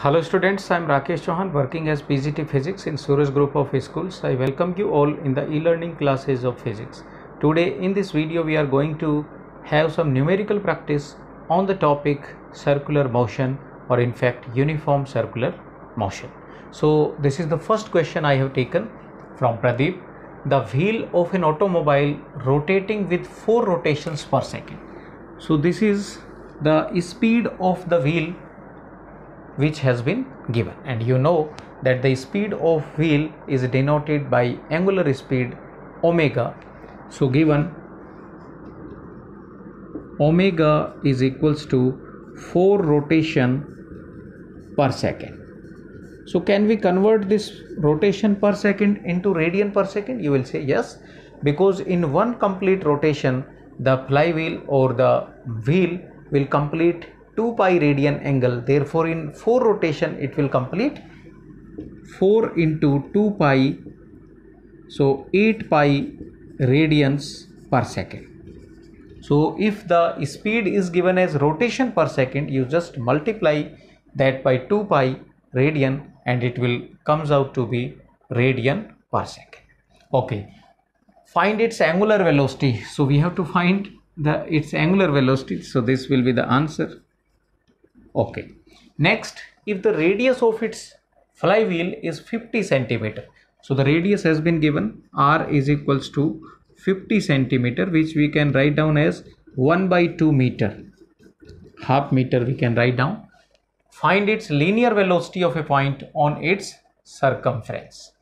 Hello students, I am Rakesh Chauhan working as PGT Physics in Suraj Group of Schools. I welcome you all in the e-learning classes of physics. Today in this video we are going to have some numerical practice on the topic circular motion, or in fact uniform circular motion. So this is the first question I have taken from Pradeep. The wheel of an automobile rotating with 4 rotations per second. So this is the speed of the wheel which has been given, and you know that the speed of wheel is denoted by angular speed omega. So given omega is equals to 4 rotation per second. So can we convert this rotation per second into radian per second? You will say yes, because in one complete rotation the flywheel or the wheel will complete 2 pi radian angle. Therefore in 4 rotation it will complete 4 into 2 pi, so 8 pi radians per second. So if the speed is given as rotation per second, you just multiply that by 2 pi radian and it will comes out to be radian per second. Okay, find its angular velocity. So we have to find its angular velocity. So this will be the answer. Okay, next, if the radius of its flywheel is 50 centimeter, so the radius has been given, r is equals to 50 centimeter, which we can write down as 1 by 2 meter, half meter we can write down. Find its linear velocity of a point on its circumference.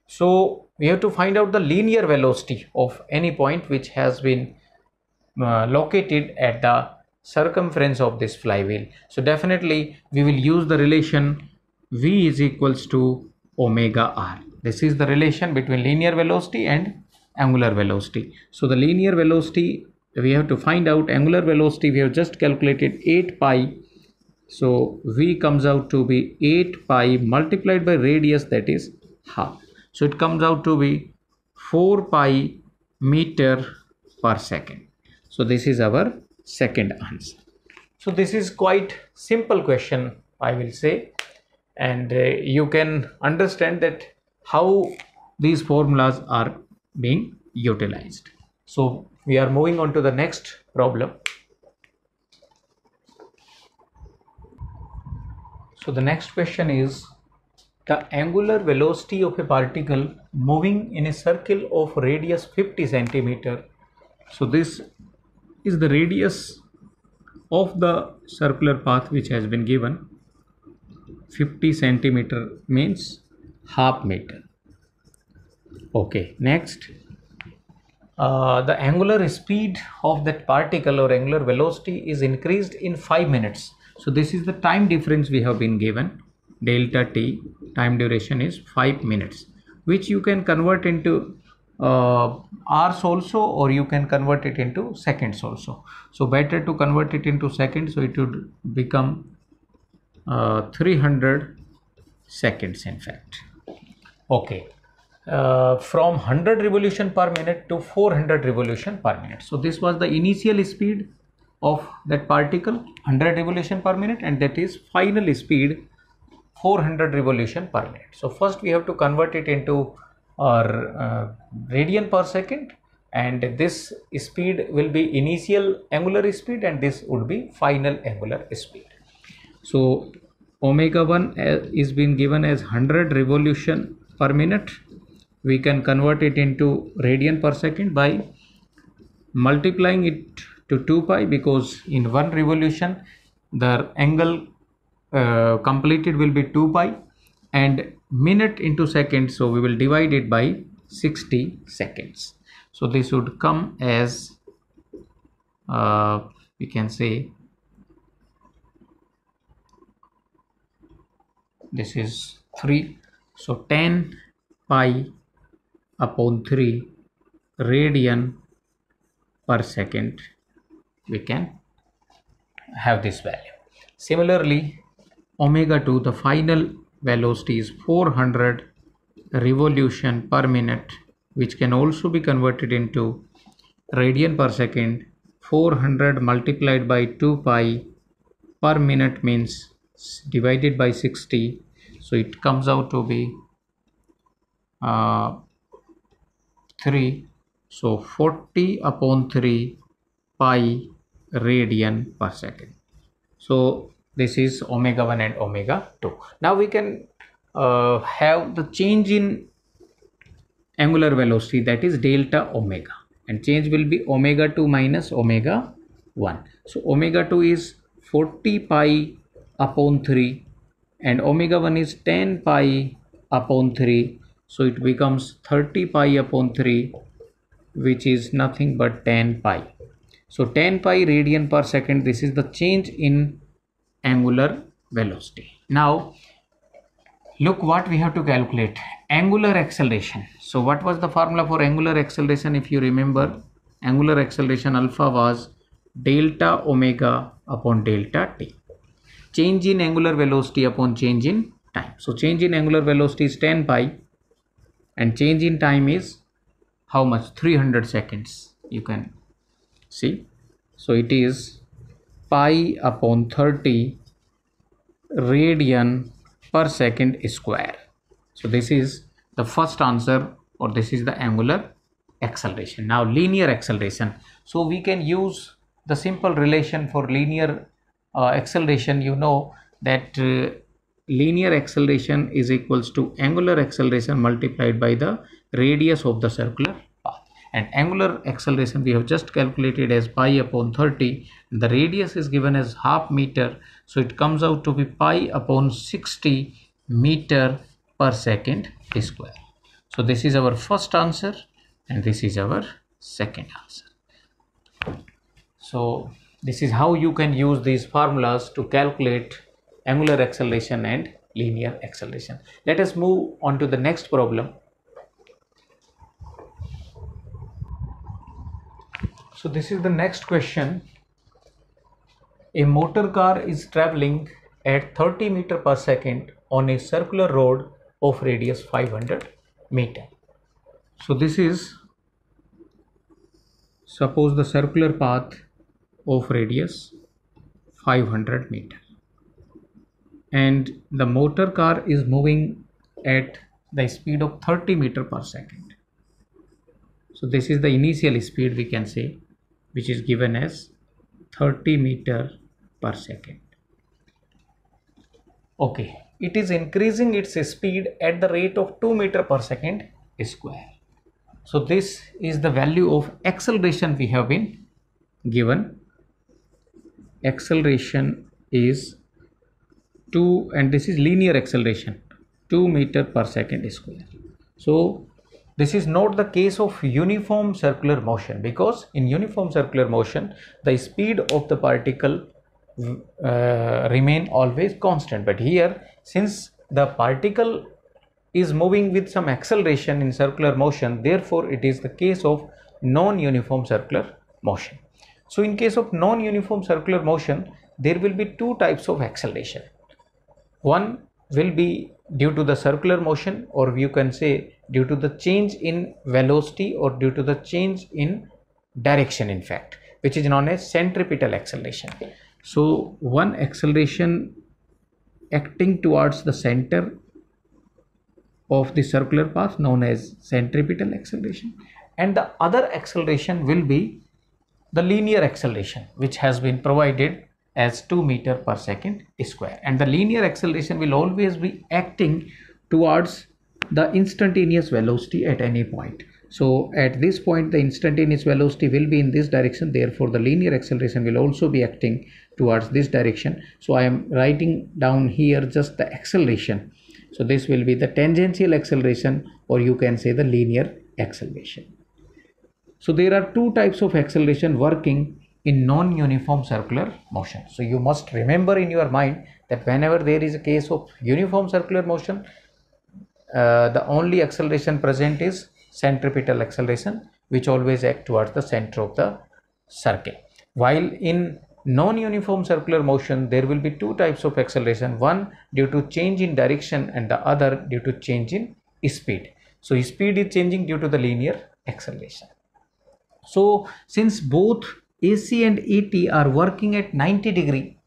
So we have to find out the linear velocity of any point which has been located at the circumference of this flywheel. So definitely we will use the relation v is equals to omega r. This is the relation between linear velocity and angular velocity. So the linear velocity we have to find out, angular velocity we have just calculated 8 pi. So v comes out to be 8 pi multiplied by radius, that is half. So it comes out to be 4 pi meter per second. So this is our second answer. So this is quite simple question, I will say, and you can understand that how these formulas are being utilized. So we are moving on to the next problem. So the next question is, the angular velocity of a particle moving in a circle of radius 50 centimeter. So this is the radius of the circular path which has been given. 50 centimeter means half meter. Okay, next, the angular speed of that particle or angular velocity is increased in 5 minutes. So this is the time difference we have been given, delta t, time duration is 5 minutes, which you can convert into hours also, or you can convert it into seconds also. So better to convert it into seconds, so it would become 300 seconds in fact. Okay, from 100 revolution per minute to 400 revolution per minute. So this was the initial speed of that particle, 100 revolution per minute, and that is final speed 400 revolution per minute. So first we have to convert it into radian per second, and this speed will be initial angular speed and this would be final angular speed. So omega 1 is being given as 100 revolution per minute. We can convert it into radian per second by multiplying it to 2 pi, because in one revolution the angle completed will be 2 pi, and minute into seconds, so we will divide it by 60 seconds. So this would come as we can say this is 3, so 10 pi upon 3 radian per second we can have this value. Similarly, omega 2, the final velocity is 400 revolution per minute, which can also be converted into radian per second. 400 multiplied by 2 pi per minute means divided by 60, so it comes out to be 3. So 40 upon 3 pi radian per second. So this is omega 1 and omega 2. Now we can have the change in angular velocity, that is delta omega, and change will be omega 2 minus omega 1. So omega 2 is 40 pi upon 3 and omega 1 is 10 pi upon 3. So it becomes 30 pi upon 3, which is nothing but 10 pi. So 10 pi radian per second, this is the change in angular velocity. Now look what we have to calculate, angular acceleration. So what was the formula for angular acceleration? If you remember, angular acceleration alpha was delta omega upon delta t, change in angular velocity upon change in time. So change in angular velocity is 10 pi and change in time is how much? 300 seconds, you can see. So it is pi upon 30 radian per second square. So this is the first answer, or this is the angular acceleration. Now linear acceleration. So we can use the simple relation for linear acceleration. You know that linear acceleration is equals to angular acceleration multiplied by the radius of the circular path. And angular acceleration we have just calculated as pi upon 30. The radius is given as half meter. So it comes out to be pi upon 60 meter per second square. So this is our first answer and this is our second answer. So this is how you can use these formulas to calculate angular acceleration and linear acceleration. Let us move on to the next problem. So this is the next question. A motor car is traveling at 30 meter per second on a circular road of radius 500 meter. So this is, suppose the circular path of radius 500 meter and the motor car is moving at the speed of 30 meter per second. So this is the initial speed, we can say, which is given as 30 meter per second. Okay, it is increasing its speed at the rate of 2 meter per second square. So this is the value of acceleration we have been given. Acceleration is 2, and this is linear acceleration, 2 meter per second square. So this is not the case of uniform circular motion, because in uniform circular motion the speed of the particle remain always constant, but here since the particle is moving with some acceleration in circular motion, therefore it is the case of non-uniform circular motion. So in case of non-uniform circular motion, there will be two types of acceleration. One will be due to the circular motion, or you can say due to the change in velocity or due to the change in direction, in fact, which is known as centripetal acceleration. So one acceleration acting towards the center of the circular path known as centripetal acceleration, and the other acceleration will be the linear acceleration, which has been provided as 2 meter per second square. And the linear acceleration will always be acting towards the instantaneous velocity at any point. So at this point the instantaneous velocity will be in this direction, therefore the linear acceleration will also be acting towards this direction. So I am writing down here just the acceleration. So this will be the tangential acceleration, or you can say the linear acceleration. So there are two types of acceleration working in non-uniform circular motion. So you must remember in your mind that whenever there is a case of uniform circular motion, the only acceleration present is centripetal acceleration, which always act towards the center of the circle. While in non-uniform circular motion, there will be two types of acceleration, one due to change in direction and the other due to change in speed. So speed is changing due to the linear acceleration. So since both AC and AT are working at 90 degree,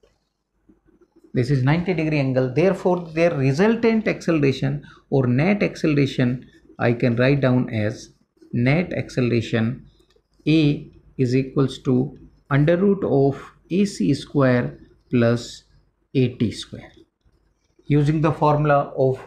this is 90-degree angle. Therefore, their resultant acceleration or net acceleration I can write down as net acceleration A is equals to under root of AC square plus AT square. Using the formula of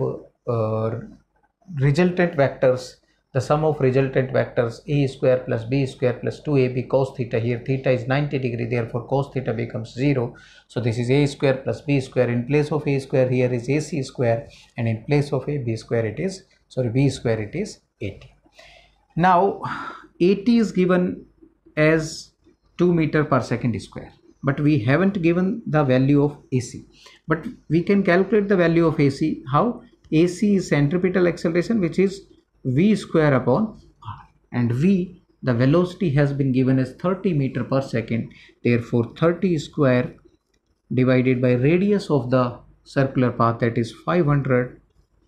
resultant vectors, the sum of resultant vectors A square plus B square plus 2AB cos theta. Here theta is 90 degree, therefore cos theta becomes 0. So this is A square plus B square. In place of A square here is AC square, and in place of B square it is B square it is AT. Now AT is given as 2 meter per second square, but we haven't given the value of AC. But we can calculate the value of AC. How? AC is centripetal acceleration, which is V square upon R, and V, the velocity has been given as 30 meter per second. Therefore 30 square divided by radius of the circular path, that is 500.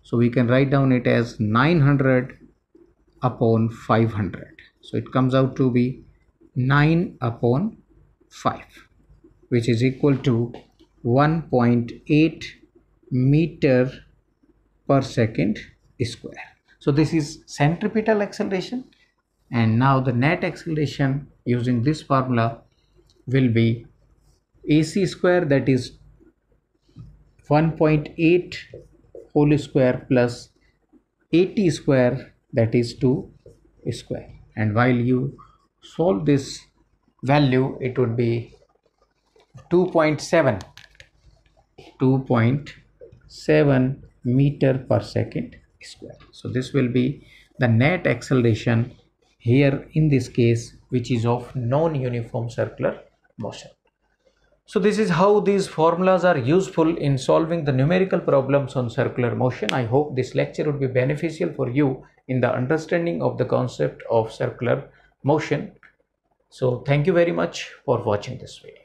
So we can write down it as 900 upon 500. So it comes out to be 9 upon 5, which is equal to 1.8 meter per second square. So this is centripetal acceleration, and now the net acceleration using this formula will be AC square, that is 1.8 whole square plus AT square, that is 2 square. And while you solve this value, it would be 2.7 meter per second square. So this will be the net acceleration here in this case, which is of non-uniform circular motion. So this is how these formulas are useful in solving the numerical problems on circular motion. I hope this lecture would be beneficial for you in the understanding of the concept of circular motion. So thank you very much for watching this video.